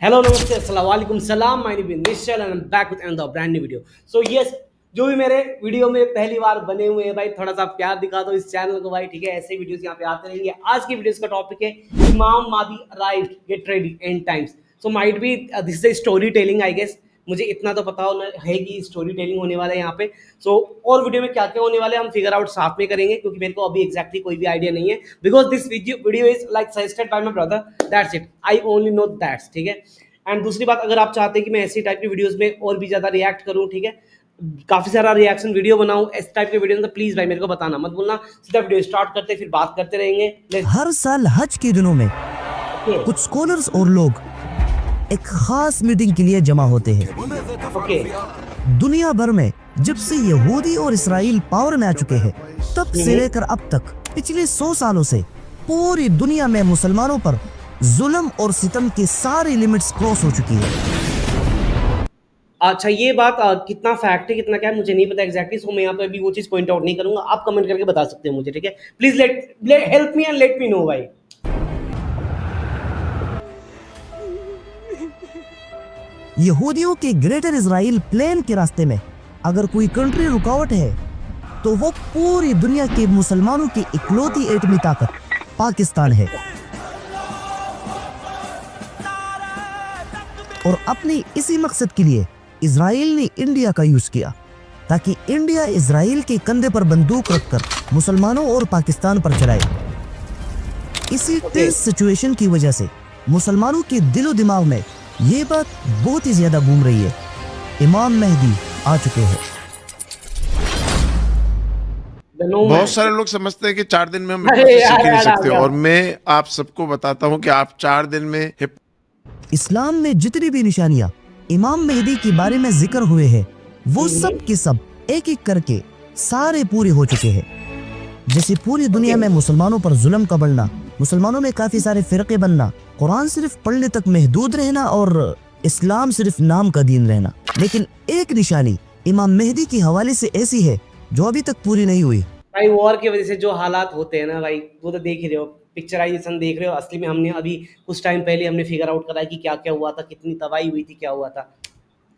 Hello नमस्ते अस्सलाम वालेकुम सलाम my name is Nishchal and I am back with another brand new video. So yes, जो भी मेरे वीडियो में पहली बार बने हुए हैं भाई, थोड़ा सा प्यार दिखा दो इस चैनल को भाई, ठीक है। ऐसे वीडियोस यहाँ पे आते रहेंगे। आज की वीडियोस का टॉपिक है Imam Mahdi arrived, get ready, and times. So might be this is story telling I guess. मुझे इतना तो पता होना है कि स्टोरी टेलिंग होने वाला है यहाँ पे। सो और वीडियो में क्या क्या होने वाले हम फिगर आउट साथ में करेंगे, क्योंकि मेरे को अभी एग्जैक्टली कोई भी आइडिया नहीं है। Because this video is like suggested by my brother, that's it, I only know that's, ठीक है। एंड दूसरी बात, अगर आप चाहते हैं कि मैं ऐसी टाइप की वीडियोस में और भी ज़्यादा रिएक्ट करूं, ठीक है, काफ़ी सारा रिएक्शन वीडियो बनाऊं इस टाइप के वीडियो में, तो प्लीज़ भाई मेरे को बताना मत बोलना। सीधा वीडियो स्टार्ट करते फिर बात करते रहेंगे। हर साल हज के दिनों में कुछ स्कॉलर्स और लोग एक खास मीटिंग के लिए जमा होते हैं। ओके, दुनिया भर में जब से यहूदी और इसराइल पावर में आ चुके हैं, तब से लेकर अब तक पिछले 100 सालों से पूरी दुनिया में मुसलमानों पर जुल्म और सितम की सारी लिमिट्स क्रॉस हो चुकी है। अच्छा ये बात कितना फैक्ट है कितना क्या है मुझे नहीं पता एग्जैक्टली। सो मैं यहाँ पे अभी वो चीज़ पॉइंट आउट नहीं करूंगा, आप कमेंट करके बता सकते हैं मुझे, ठीक है। Please let help me and let me know भाई। यहूदियों के ग्रेटर इजराइल प्लेन के रास्ते में अगर कोई कंट्री रुकावट है, तो वो पूरी दुनिया के मुसलमानों की इकलौती एटमी ताकत पाकिस्तान है। और अपनी इसी मकसद के लिए इजराइल ने इंडिया का यूज किया, ताकि इंडिया इजराइल के कंधे पर बंदूक रखकर मुसलमानों और पाकिस्तान पर चलाए। इसी टेंस सिचुएशन की वजह से मुसलमानों के दिलो दिमाग में ये बात बहुत ही ज्यादा घूम रही है, इमाम मेहदी आ चुके हैं। बहुत सारे लोग समझते हैं कि 4 दिन में हम अरे सीख यार, ही नहीं यार, सकते, यार। और मैं आप सबको बताता हूं कि आप 4 दिन में इस्लाम में जितनी भी निशानियां इमाम मेहदी के बारे में जिक्र हुए हैं, वो सब के सब एक एक करके सारे पूरे हो चुके हैं। जैसे पूरी दुनिया में मुसलमानों पर जुल्म का बढ़ना, मुसलमानों में काफी सारे फिरके बनना, कुरान सिर्फ पढ़ने तक महदूद रहना और इस्लाम सिर्फ नाम का दीन रहना। लेकिन एक निशानी इमाम मेहदी के हवाले से ऐसी है जो अभी तक पूरी नहीं हुई। भाई वॉर की वजह से जो हालात होते हैं ना भाई, वो तो देख ही रहे हो, पिक्चराइजेशन देख रहे हो। असली में हमने अभी कुछ टाइम पहले हमने फिगर आउट करा है कि क्या क्या हुआ था, कितनी तबाही हुई थी, क्या हुआ था।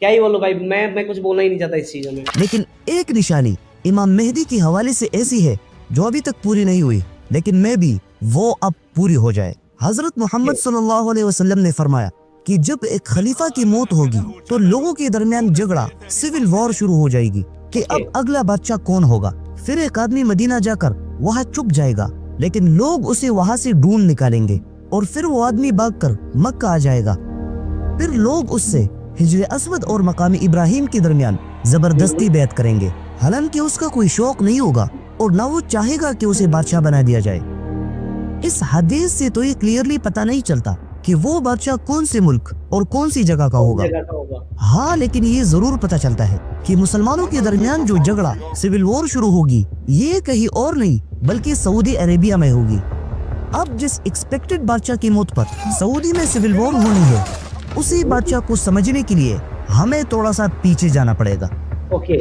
क्या ही बोलो भाई, मैं कुछ बोलना ही नहीं चाहता इस चीज़ों में। लेकिन एक निशानी इमाम मेहदी के हवाले से ऐसी है जो अभी तक पूरी नहीं हुई, लेकिन मैं भी वो अब पूरी हो जाए। हजरत मोहम्मद सल्लल्लाहु अलैहि वसल्लम ने फरमाया कि जब एक खलीफा की मौत होगी तो लोगों के दरमियान झगड़ा, सिविल वॉर शुरू हो जाएगी कि अब अगला बादशाह कौन होगा। फिर एक आदमी मदीना जाकर वहाँ छुप जाएगा, लेकिन लोग उसे वहाँ से ढूंढ निकालेंगे और फिर वो आदमी भागकर मक्का आ जाएगा। फिर लोग उससे हिजर अस्वद और मकामी इब्राहिम के दरमियान जबरदस्ती बैत करेंगे, हालांकि उसका कोई शौक नहीं होगा और ना वो चाहेगा कि उसे बादशाह बना दिया जाए। इस हदीस से तो ये क्लियरली पता नहीं चलता कि वो बादशाह कौन से मुल्क और कौन सी जगह का होगा। हाँ, लेकिन ये जरूर पता चलता है कि मुसलमानों के दरमियान जो झगड़ा, सिविल वॉर शुरू होगी, ये कहीं और नहीं बल्कि सऊदी अरेबिया में होगी। अब जिस एक्सपेक्टेड बादशाह की मौत पर सऊदी में सिविल वॉर होनी है, उसी बादशाह को समझने के लिए हमें थोड़ा सा पीछे जाना पड़ेगा।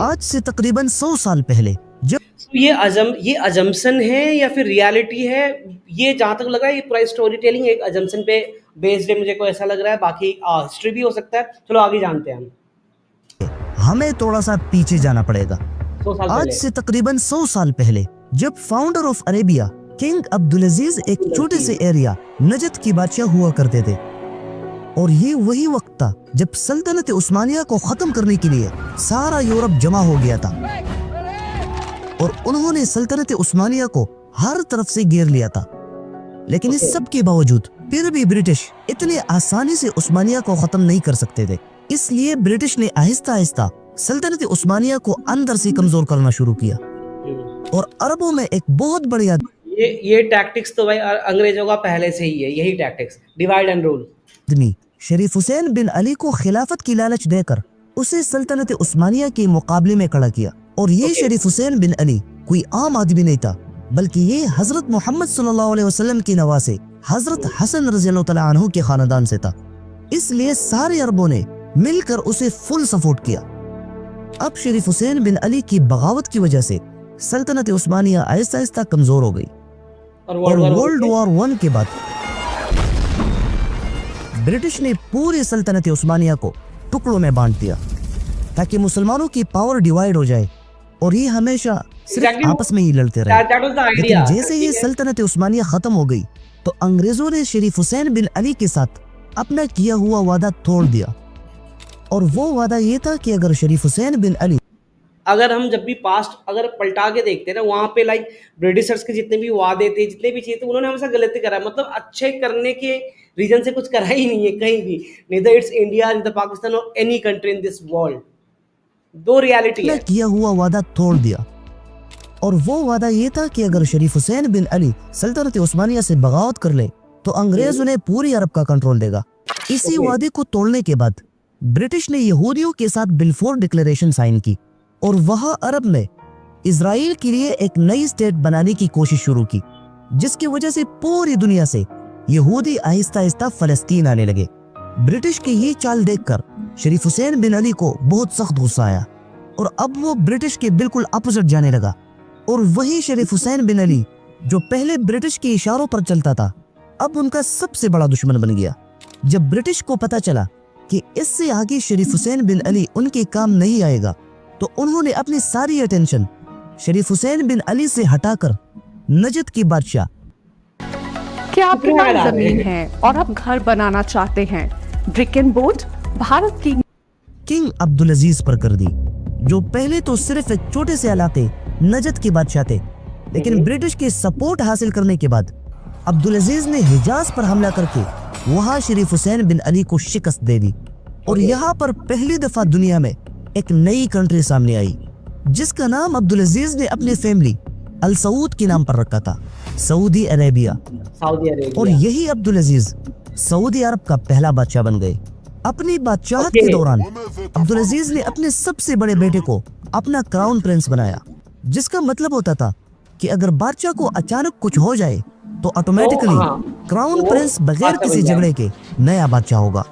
आज से तकरीबन 100 साल पहले जब ये अजम्पशन है या फिर रियलिटी है, ये जहाँ तक लग रहा है ये पूरा स्टोरी टेलिंग एक अजम्पशन पे बेस्ड है, मुझे को ऐसा लग रहा है। बाकी हिस्ट्री भी हो सकता है। चलो आगे जानते हैं हम। हमें थोड़ा सा पीछे जाना पड़ेगा। 100 साल आज पहले। से तकरीबन 100 साल पहले जब founder of Arabia king Abdul Aziz एक छोटे से एरिया नजद की बादशाह हुआ करते थे, और ये वही वक्त था जब सल्तनत उस्मानिया को खत्म करने के लिए सारा यूरोप जमा हो गया था और उन्होंने सल्तनत उस्मानिया को हर तरफ से घेर लिया था। लेकिन इस सब के बावजूद फिर भी ब्रिटिश इतने आसानी से उस्मानिया को खत्म नहीं कर सकते थे। इसलिए ब्रिटिश ने आहिस्ता आहिस्ता सल्तनत उस्मानिया को अंदर से कमजोर करना शुरू किया और अरबों में एक बहुत बड़ी ये टैक्टिक्स तो भाई अंग्रेजों का पहले से ही है, यही टैक्टिक्स, डिवाइड एंड रूल। आदमी शरीफ हुसैन बिन अली को खिलाफत की लालच देकर उसे सल्तनत उस्मानिया के मुकाबले में खड़ा किया। और ये शरीफ हुसैन बिन अली कोई आम आदमी नहीं था, बल्कि ये हजरत मोहम्मद सल्लल्लाहु अलैहि वसल्लम की नवासे हजरत हसन रज़ियल्लाहु तआला अन्हु के खानदान से था। इसलिए सारे अरबों ने मिलकर उसे फुल सपोर्ट किया। अब शरीफ हुसैन बिन अली की बगावत की वजह से सल्तनत उस्मानिया आहिस्ता आहिस्ता कमजोर हो गई और वर्ल्ड वॉर 1 के बाद ब्रिटिश ने पूरी सल्तनत उस्मानिया को टुकड़ों में बांट दिया ताकि मुसलमानों की पावर डिवाइड हो जाए और ये हमेशा सिर्फ Exactly. आपस में ही लड़ते रहे। That was the idea. लेकिन जैसे ही ठीक है? सल्तनत उस्मानिया खत्म हो गई तो अंग्रेजों ने शरीफ हुसैन बिन अली के साथ अपना किया हुआ वादा तोड़ दिया, और वो वादा ये था कि अगर शरीफ हुसैन बिन अली अगर हम जब भी पास्ट अगर पलटा के देखते हैं ना, वहाँ पे लाइक ब्रिटिशर्स के जितने भी वादे थे, जितने भी चीज़ थे, उन्होंने हमेशा गलती करा है। मतलब अच्छे करने के रीजन से कुछ करा ही नहीं है कहीं भी, neither it's India, neither Pakistan और any country in this world. दो रियलिटी अपना है। किया हुआ वादा तोड़ दिया, और वो वादा ये था कि अगर शरीफ हुसैन बिन अली सल्तनत उस्मानिया से बगावत कर ले तो अंग्रेज उन्हें पूरी अरब का कंट्रोल देगा। इसी Okay. वादे को तोड़ने के बाद ब्रिटिश ने यहूदियों के साथ बिलफोर डिक्लेरेशन साइन की और वहां अरब में इजराइल के लिए एक नई स्टेट बनाने की कोशिश शुरू की, जिसकी वजह से पूरी दुनिया से यहूदी आहिस्ता आहिस्ता फलस्तीन आने लगे। ब्रिटिश की ये चाल देखकर शरीफ हुसैन बिन अली को बहुत सख्त गुस्सा आया और अब वो ब्रिटिश के बिल्कुल अपोजिट जाने लगा। और वही शरीफ हुसैन बिन अली जो पहले ब्रिटिश के इशारों पर चलता था, अब उनका सबसे बड़ा दुश्मन बन गया। जब ब्रिटिश को पता चला कि इससे आगे शरीफ हुसैन बिन अली उनके काम नहीं आएगा, तो उन्होंने अपनी सारी अटेंशन शरीफ हुसैन बिन अली से हटाकर नजद की बादशाह क्या आपके पास जमीन है और आप घर बनाना चाहते हैं? ब्रिक एंड बोर्ड भारत की किंग अब्दुल अजीज पर कर दी, जो पहले तो सिर्फ एक छोटे से इलाके नजद के बादशाह थे, लेकिन ब्रिटिश के सपोर्ट हासिल करने के बाद अब्दुल अजीज ने हिजाज पर हमला करके वहां शरीफ हुसैन बिन अली को शिकस्त दे दी। और यहाँ पर पहली दफा दुनिया में एक नई कंट्री सामने आई जिसका नाम अब्दुल अजीज ने अपनी फैमिली अल सऊद के नाम पर रखा था, सऊदी अरेबिया। Saudi Arabia. और यही अब्दुल अजीज सऊदी अरब का पहला बादशाह बन गए। अपनी बादशाहत के दौरान अब्दुल अजीज ने अपने सबसे बड़े बेटे को अपना क्राउन प्रिंस बनाया, जिसका मतलब होता था कि अगर बादशाह को अचानक कुछ हो जाए तो ऑटोमेटिकली क्राउन प्रिंस बगैर किसी झगड़े के नया बादशाह होगा।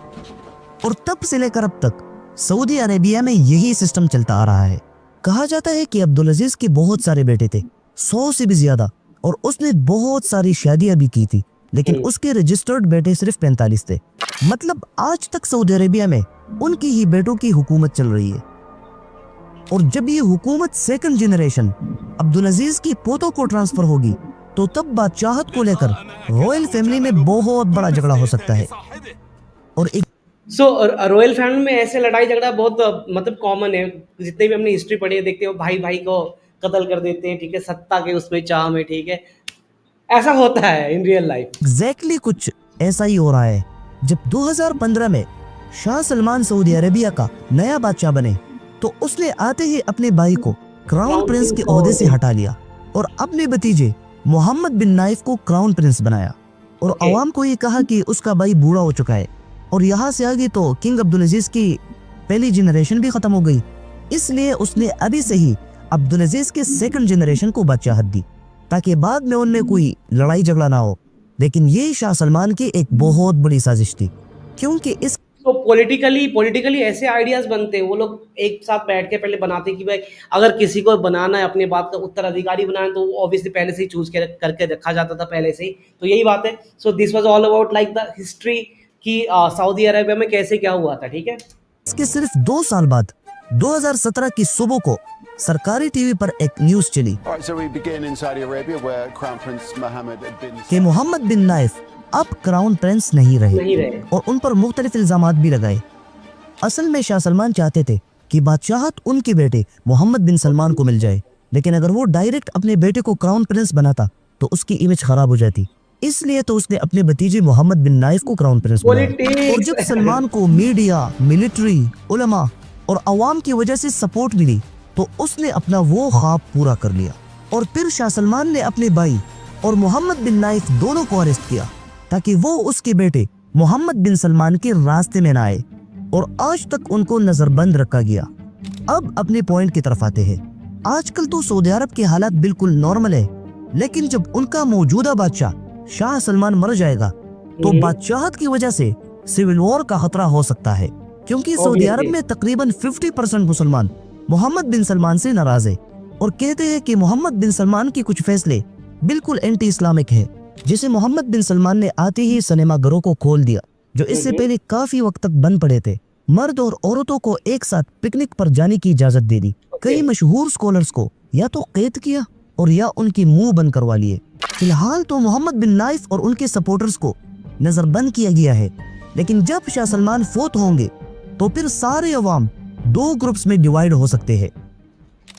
और तब से लेकर अब तक सऊदी अरेबिया में यही सिस्टम चलता आ रहा है। कहा जाता है कि अब्दुल अजीज के बहुत सारे बेटे थे, 100 से भी ज्यादा, और उसने बहुत सारी शादियां भी की थी, लेकिन उसके रजिस्टर्ड बेटे सिर्फ 45 थे। मतलब आज तक सऊदी अरेबिया में उनकी ही बेटों की हुकूमत चल रही है। और जब ये हुकूमत सेकंड जनरेशन अब्दुल अजीज की पोतों को ट्रांसफर होगी, तो तब बादशाहत को लेकर रॉयल फैमिली में बहुत बड़ा झगड़ा हो सकता है। और एक रॉयल फैमिली में ऐसे लड़ाई झगड़ा बहुत मतलब कॉमन है। जितने भी हमने हिस्ट्री पढ़ी है, देखते हो भाई भाई को कत्ल कर देते हैं, ठीक है, सत्ता के उसमें चाह में, ठीक है, ऐसा होता है इन रियल लाइफ। एग्जैक्टली कुछ ऐसा ही हो रहा है। जब 2015 में शाह सलमान सऊदी अरेबिया का नया बादशाह बने, तो उसने आते ही अपने भाई को क्राउन प्रिंस के ओहदे से हटा लिया और अपने भतीजे मोहम्मद बिन नाइफ को क्राउन प्रिंस बनाया। और अवाम को ये कहा कि उसका भाई बूढ़ा हो चुका है और यहाँ से आगे तो किंग अब्दुल अजीज की पहली जनरेशन भी खत्म हो गई, इसलिए उसने अभी से ही अब्दुल अजीज के सेकंड जनरेशन को बादशाहत दी ताकि बाद में उनमें कोई लड़ाई झगड़ा ना हो। लेकिन ये शाह सलमान की एक बहुत बड़ी साजिश थी, क्योंकि इस तो पॉलिटिकली ऐसे आइडियाज बनते हैं। वो लोग एक साथ बैठ के पहले बनाते हैं कि भाई अगर किसी को बनाना है, अपने बात का उत्तराधिकारी बनाना है, तो वो ऑब्वियसली पहले से ही चूज करके रखा जाता था पहले से ही। तो यही बात है। So this was all about like the history कि सऊदी अरेबिया में कैसे क्या हुआ था, ठीक है। इसके सिर्फ 2 साल बाद 2017 की सुबह को सरकारी टीवी पर एक न्यूज चली कि मोहम्मद बिन नाइफ अब क्राउन प्रिंस नहीं रहे और उन पर मुख्तलिफ इल्जामात भी लगाए। असल में शाह सलमान चाहते थे कि बादशाहत उनके बेटे मोहम्मद बिन सलमान को मिल जाए, लेकिन अगर वो डायरेक्ट अपने बेटे को क्राउन प्रिंस बनाता तो उसकी इमेज खराब हो जाती, इसलिए तो उसने अपने भतीजे मोहम्मद बिन नाइफ को क्राउन प्रिंस बनाया। और जब सलमान को मीडिया, मिलिट्री, उलमा और अवाम की वजह से सपोर्ट मिली, तो उसने अपना वो ख्वाब पूरा कर लिया। और फिर शाह सलमान ने अपने भाई और मोहम्मद बिन नाइफ दोनों को अरेस्ट किया ताकि वो उसके बेटे मोहम्मद बिन सलमान के रास्ते में न आए, और आज तक उनको नजरबंद रखा गया। अब अपने पॉइंट की तरफ आते हैं। आजकल तो सऊदी अरब के हालात बिल्कुल नॉर्मल है, लेकिन जब उनका मौजूदा बादशाह शाह सलमान मर जाएगा तो बादशाहत की वजह से सिविल वॉर का खतरा हो सकता है, क्योंकि सऊदी अरब में तकरीबन 50% मुसलमान मोहम्मद बिन सलमान से नाराज है और कहते हैं कि मोहम्मद बिन सलमान के कुछ फैसले बिल्कुल एंटी इस्लामिक है। जैसे मोहम्मद बिन सलमान ने आते ही सिनेमा घरों को खोल दिया जो इससे पहले काफी वक्त तक बंद पड़े थे। मर्द और औरतों को एक साथ पिकनिक पर जाने की इजाजत दे दी। कई मशहूर स्कॉलर्स को या तो कैद किया और या उनके मुंह बंद करवा लिए। फिलहाल तो मोहम्मद बिन नाइफ और उनके सपोर्टर्स को नजरबंद किया गया है, लेकिन जब शाह सलमान फोत होंगे तो फिर सारे अवाम दो ग्रुप्स में डिवाइड हो सकते हैं।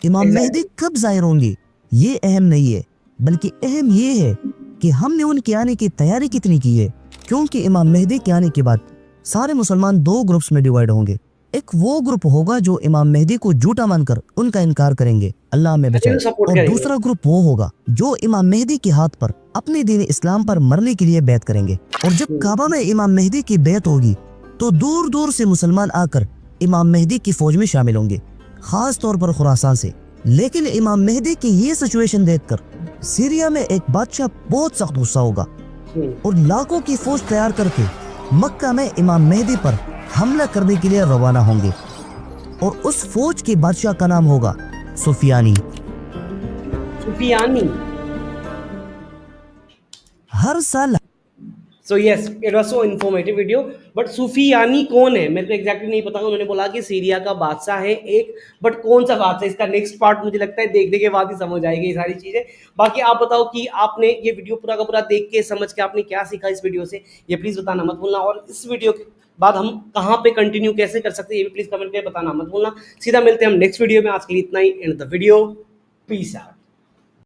इमाम मेहदी कब जाहिर होंगे ये अहम नहीं है, बल्कि अहम ये है कि हमने उनके आने की तैयारी कितनी की है, क्योंकि इमाम मेहदी के आने के बाद सारे मुसलमान दो ग्रुप्स में डिवाइड होंगे। एक वो ग्रुप होगा जो इमाम मेहदी को झूठा मानकर उनका इनकार करेंगे, अल्लाह में बचाए, और दूसरा ग्रुप वो होगा जो इमाम मेहदी के हाथ पर अपने दीन इस्लाम पर मरने के लिए बैत करेंगे। और जब काबा में इमाम मेहदी की बैत होगी तो दूर दूर से मुसलमान आकर इमाम मेहदी की फौज में शामिल होंगे, खास तौर पर खुरासान से। लेकिन इमाम मेहदी की ये सिचुएशन देखकर सीरिया में एक बादशाह बहुत सख्त गुस्सा होगा और लाखों की फौज तैयार करके मक्का में इमाम मेहदी पर हमला करने के लिए रवाना होंगे, और उस फौज के बादशाह का नाम होगा सुफियानी। हर साल so yes, it was so informative video. But Sufyani कौन है मेरे को एग्जैक्टली नहीं पता। उन्होंने बोला कि सीरिया का बादशाह है एक, बट कौन सा बादशाह, इसका नेक्स्ट पार्ट मुझे लगता है देखने के बाद ही समझ आएगी ये सारी चीजें। बाकी आप बताओ कि आपने ये वीडियो पूरा का पूरा देख के समझ के आपने क्या सीखा इस वीडियो से, ये प्लीज बताना मत भूलना। और इस वीडियो के बाद हम कहाँ पे कंटिन्यू कैसे कर सकते हैं ये भी प्लीज कमेंट करके बताना मत भूलना। सीधा मिलते हैं हम नेक्स्ट वीडियो में। आज के लिए इतना ही। And the video, peace out.